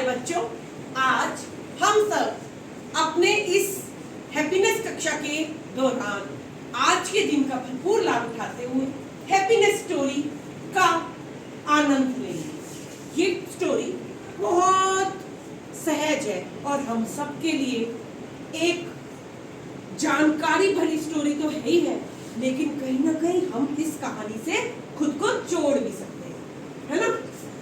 बच्चों, आज हम सब अपने इस हैप्पीनेस कक्षा के दौरान आज के दिन का भरपूर लाभ उठाते हुए हैप्पीनेस स्टोरी का आनंद लेंगे। ये स्टोरी बहुत सहज है और हम सब के लिए एक जानकारी भरी स्टोरी तो है ही है, लेकिन कहीं ना कहीं हम इस कहानी से खुद को जोड़ भी सकते हैं, है ना।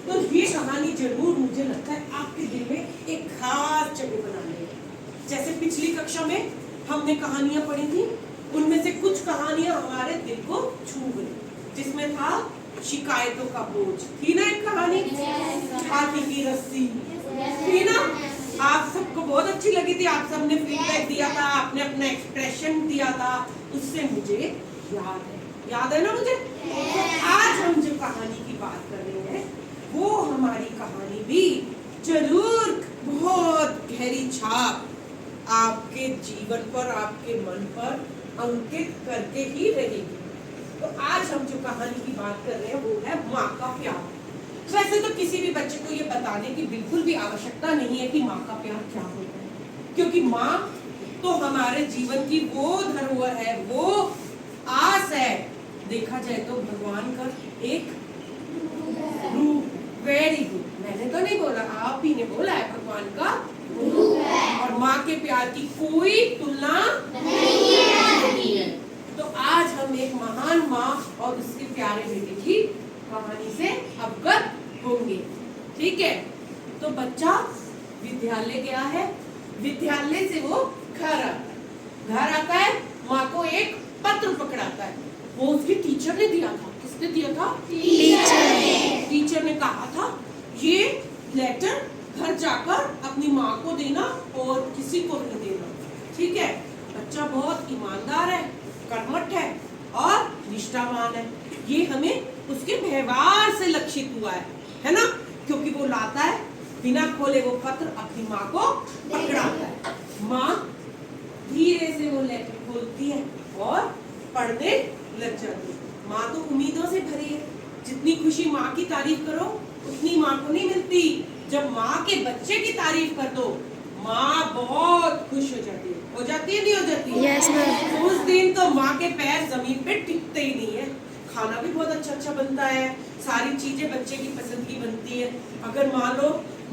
तो ये कहानी जरूर मुझे लगता है आपके दिल में एक खास जगह बना लेगी। जैसे पिछली कक्षा में हमने कहानियां पढ़ी थी, उनमें से कुछ कहानियां हमारे दिल को छू गई, जिसमें था शिकायतों का बोझ, थी ना एक कहानी, हाथी की रस्सी, थी ना। आप सबको बहुत अच्छी लगी थी, आप सबने फीडबैक दिया था, आपने अपना एक्सप्रेशन दिया था, उससे मुझे याद है ना मुझे। तो आज हम जो कहानी की बात कर रहे हैं वो हमारी कहानी भी जरूर बहुत गहरी छाप आपके जीवन पर, आपके मन पर अंकित करके ही रहेगी। तो आज हम जो कहानी की बात कर रहे हैं वो है माँ का प्यार। वैसे तो किसी भी बच्चे को ये बताने की बिल्कुल भी आवश्यकता नहीं है कि माँ का प्यार क्या होता है, क्योंकि माँ तो हमारे जीवन की वो धरोहर है, वो आस है, देखा जाए तो भगवान का एक रूप। वेरी गुड, मैंने तो नहीं बोला, आप ही ने बोला है, भगवान का रूप है और माँ के प्यार की कोई तुलना नहीं है। तो आज हम एक महान माँ और उसके प्यारे बेटे की कहानी से अवगत होंगे, ठीक है। तो बच्चा विद्यालय गया है, विद्यालय से वो घर आता है, माँ को एक पत्र पकड़ाता है, वो उसकी टीचर ने दिया था। किसने दिया था? टीचर ने कहा था ये लेटर घर जाकर अपनी माँ को देना और किसी को नहीं देना, ठीक है। बच्चा बहुत ईमानदार है, कर्मठ है और निष्ठावान है। ये हमें उसके व्यवहार से लक्षित हुआ है ना, क्योंकि वो लाता है बिना खोले वो पत्र, अपनी माँ को पकड़ाता है। माँ धीरे से वो लेटर खोलती है और पढ़ने लग जाती है। माँ तो उम्मीदों से भरी है, जितनी खुशी माँ की तारीफ करो उतनी माँ को नहीं मिलती। जब माँ के बच्चे की तारीफ कर दो माँ बहुत खुश हो जाती है नहीं हो जाती है? Yes, ma'am. उस दिन तो माँ के पैर जमीन पे टिकते ही नहीं है। खाना भी बहुत अच्छा बनता है, सारी चीजें बच्चे की पसंद की बनती है। अगर मान लो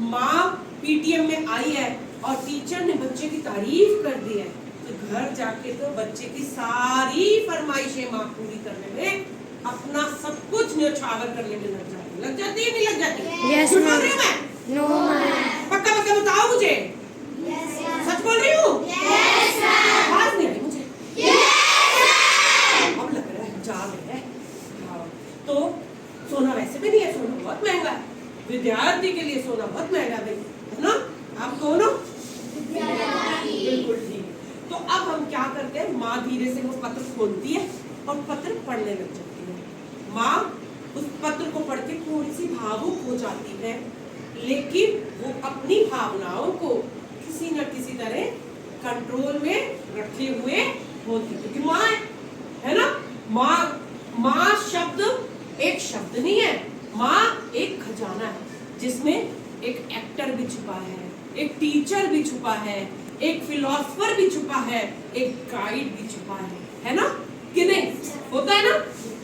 माँ पीटीएम में आई है और टीचर ने बच्चे की तारीफ कर दी है, तो घर जाके तो बच्चे की सारी फरमाइशें माँ पूरी करने में, अपना सब कुछ न्यौछावर करने में लग जाती है नहीं लग जाती? Yes, झूठ बोल रही हूँ ma'am. मैं? No, ma'am. पक्का बताओ मुझे। सच बोल रही हूँ? आवाज नहीं आई मुझे। अब लग रहा है जाग है। हाँ, तो सोना वैसे भी नहीं है, सोना बहुत महंगा है, विद्यार्थी के लिए सोना बहुत महंगा है, है ना। आप कौन हो? बिल्कुल ठीक। तो अब हम क्या करते हैं, माँ धीरे से वो पत्र खोलती है और पत्र पढ़ने लग जाती है। माँ उस पत्र को पढ़ के थोड़ी सी भावुक हो जाती है, लेकिन वो अपनी भावनाओं को किसी न किसी तरह कंट्रोल में रखे हुए होती, क्योंकि माँ है ना। माँ शब्द एक शब्द नहीं है, माँ एक खजाना है, जिसमें एक एक्टर भी छुपा है, एक टीचर भी छुपा है, एक फिलोसफर भी छुपा है, एक गाइड भी छुपा है ना कि नहीं? होता है ना,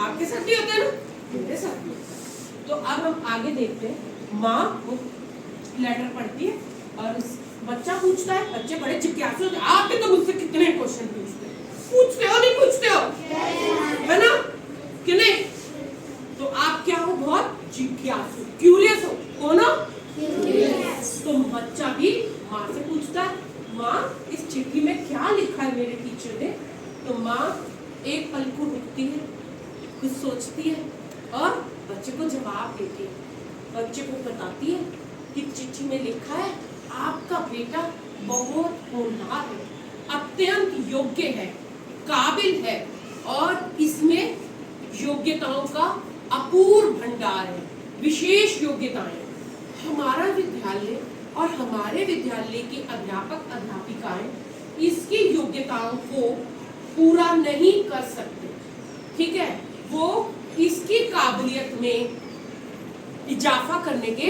आपके साथ भी होता है ना, मेरे साथ भी। तो अब हम आगे देखते हैं। माँ वो लेटर पढ़ती है और उस बच्चा पूछता है, बच्चे बड़े जिज्ञासु होते हैं। आप भी तो मुझसे कितने क्वेश्चन पूछते हो नहीं पूछते हो, है ना कि नहीं? तो आप क्या हो, बहुत जिज्ञासु, क्यूरियस हो, कौन हो? तो बच्चा भी माँ से पूछता है, माँ इस चिट्ठी में क्या लिखा है मेरे टीचर ने? तो माँ एक पल को रुकती है, कुछ सोचती है और बच्चे को जवाब देती है। बच्चे को बताती है कि चिट्ठी में लिखा है आपका बेटा बहुत होनहार है, अत्यंत योग्य है, काबिल है और इसमें योग्यताओं का अपूर्व भंडार है, विशेष योग्यताएं। हमारा विद्यालय और हमारे विद्यालय के अध्यापक अध्यापिकाएं इसकी योग्यताओं को पूरा नहीं कर सकते, ठीक है। वो इसकी काबिलियत में इजाफा करने के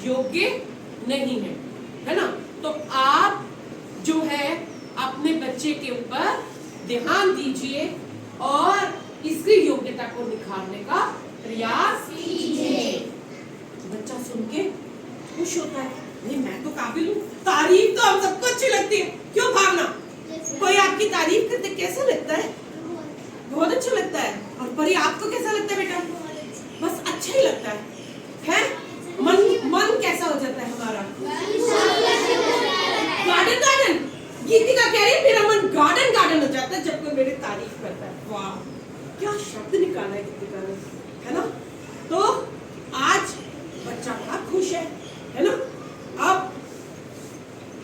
योग्य नहीं है ना। तो आप जो है अपने बच्चे के ऊपर ध्यान दीजिए और इसकी योग्यता को निखारने का प्रयास कीजिए। बच्चा सुन के खुश होता है, नहीं मैं तो काबिल हूँ। तारीफ तो हम सबको अच्छी लगती है, क्यों भावना? कोई आपकी तारीफ करते कैसा लगता है? बहुत अच्छा लगता है। और परी आपको कैसा लगता है बेटा? बस अच्छा ही लगता है? मन कैसा हो जाता है हमारा? गार्डन गीतिका कह रही है मेरा मन गार्डन हो जाता है जब कोई मेरी तारीफ करता है। वाह क्या शब्द निकाला है गीतिका ने, है ना। तो आज बच्चा बड़ा खुश है ना। अब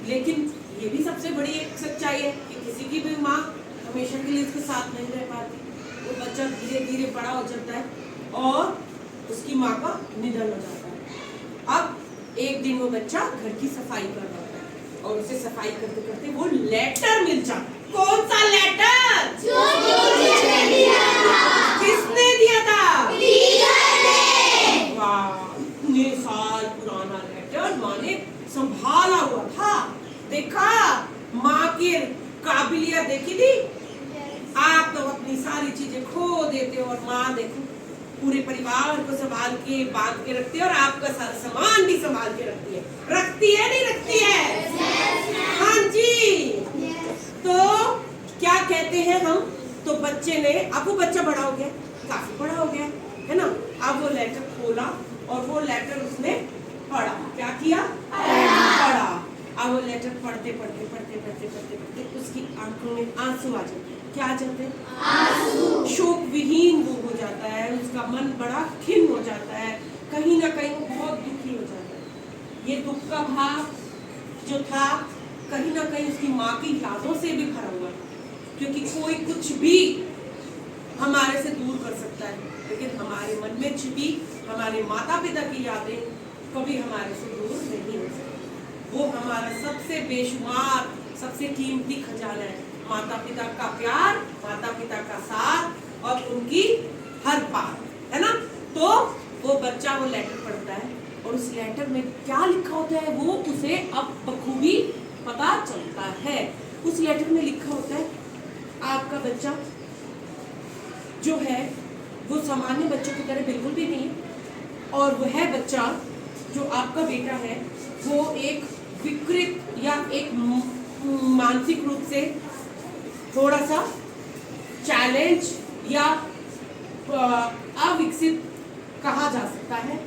लेकिन ये भी सबसे बड़ी एक सच्चाई है कि किसी की भी माँ हमेशा के लिए उसके साथ नहीं रह पाती। वो बच्चा धीरे धीरे बड़ा हो जाता है और उसकी माँ का निधन हो जाता है। अब एक दिन वो बच्चा घर की सफाई कर रहा होता है और उसे सफाई करते करते वो लेटर मिल जाता है। कौन सा लेटर? जो टीचर ने दिया था। किसने दिया था? टीचर ने। वाह इतने साल पुराना लेटर माँ ने संभाला हुआ था। देखा माँ की काबिलियत देखी थी। आप तो अपनी सारी चीजें खो देते हो और माँ देखो पूरे परिवार को संभाल के बांध के रखती है और आपका सारा सामान भी संभाल के रखती है। रखती है नहीं रखती है? हाँ जी। तो क्या कहते हैं हम? तो बच्चे ने, अब वो बच्चा बड़ा हो गया, काफी बड़ा हो गया है ना। अब वो लेटर खोला और वो लेटर उसने पढ़ा। क्या किया? पढ़ा। अब वो लेटर पढ़ते उसकी आंखों में आंसू आ जाते। क्या आ जाते हैं? आंसू। शोक विहीन वो हो जाता है, उसका मन बड़ा खिन्न हो जाता है, कहीं ना कहीं वो बहुत दुखी हो जाता है। ये दुख का भाव जो था कहीं ना कहीं उसकी माँ की यादों से भी भरा हुआ, क्योंकि कोई कुछ भी हमारे से दूर कर सकता है, लेकिन हमारे मन में छिपी हमारे माता पिता की यादें कभी हमारे से दूर नहीं हो सकती। वो हमारा सबसे बेशुमार सबसे कीमती खजाना है। माता पिता का प्यार, माता पिता का साथ और उनकी हर बात, है ना। तो वो बच्चा वो लेटर पढ़ता है और उस लेटर में क्या लिखा होता है वो उसे अब बखूबी पता चलता है। उस लेटर में लिखा होता है आपका बच्चा जो है वो सामान्य बच्चों की तरह बिल्कुल भी नहीं है, और वह बच्चा जो आपका बेटा है वो एक विकृत या एक मानसिक रूप से थोड़ा सा चैलेंज या अविकसित कहा जा सकता है,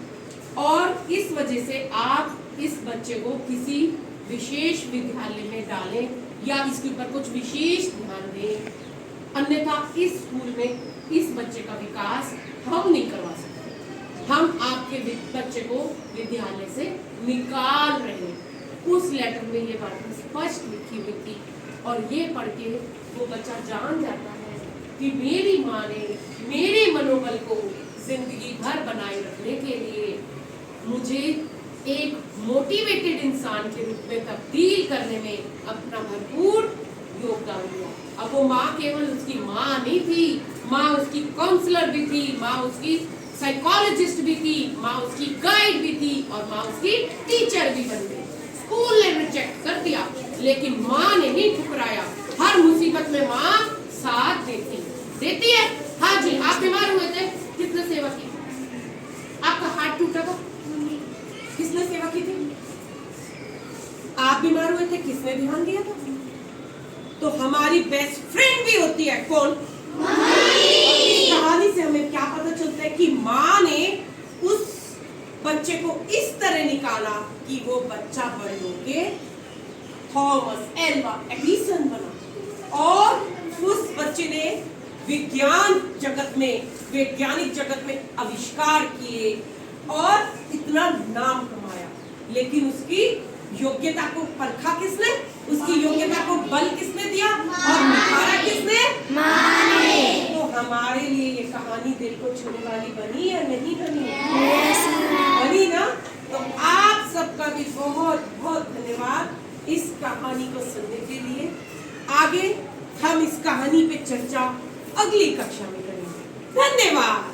और इस वजह से आप इस बच्चे को किसी विशेष विद्यालय में डालें या इसके ऊपर कुछ विशेष ध्यान दें, अन्यथा इस स्कूल में इस बच्चे का विकास हम नहीं करवा सकते। हम आपके बच्चे को विद्यालय से निकाल रहे हैं। उस लेटर में ये बात स्पष्ट लिखी हुई थी और ये पढ़ के वो बच्चा जान जाता है कि मेरी माँ ने मेरे मनोबल को जिंदगी भर बनाए रखने के लिए मुझे एक मोटिवेटेड इंसान के रूप में तब्दील करने में अपना भरपूर योगदान दिया। अब वो माँ केवल उसकी माँ नहीं थी, माँ उसकी काउंसलर भी थी, माँ उसकी साइकोलॉजिस्ट भी थी, माँ उसकी गाइड भी थी और माँ उसकी टीचर भी बन गई। स्कूल ने रिजेक्ट कर दिया लेकिन माँ ने नहीं ठुकराया। हर मुसीबत में माँ साथ देती है। हाँ जी, आप बीमार हुए थे, किसने सेवा की? आपका हाथ टूटा था, किसने सेवा की थी? आप बीमार हुए थे, किसने ध्यान दिया था? तो हमारी बेस्ट फ्रेंड भी होती है कौन? कहानी से हमें क्या पता चलता है कि माँ ने उस बच्चे को इस तरह निकाला कि वो बच्चा बड़े होके थॉमस एल्वा एडिसन बना और उस बच्चे ने वैज्ञानिक जगत में आविष्कार किए और इतना नाम कमाया। लेकिन उसकी योग्यता को परखा किसने? उसकी योग्यता को बल किसने दिया और निखारा किसने? माँ ने। तो हमारे लिए ये कहानी दिल को छूने वाली बनी या नहीं बनी? बनी ना। तो आप सबका भी बहुत बहुत धन्यवाद इस कहानी को सुनने के लिए। आगे हम इस कहानी पे चर्चा अगली कक्षा में करेंगे। धन्यवाद।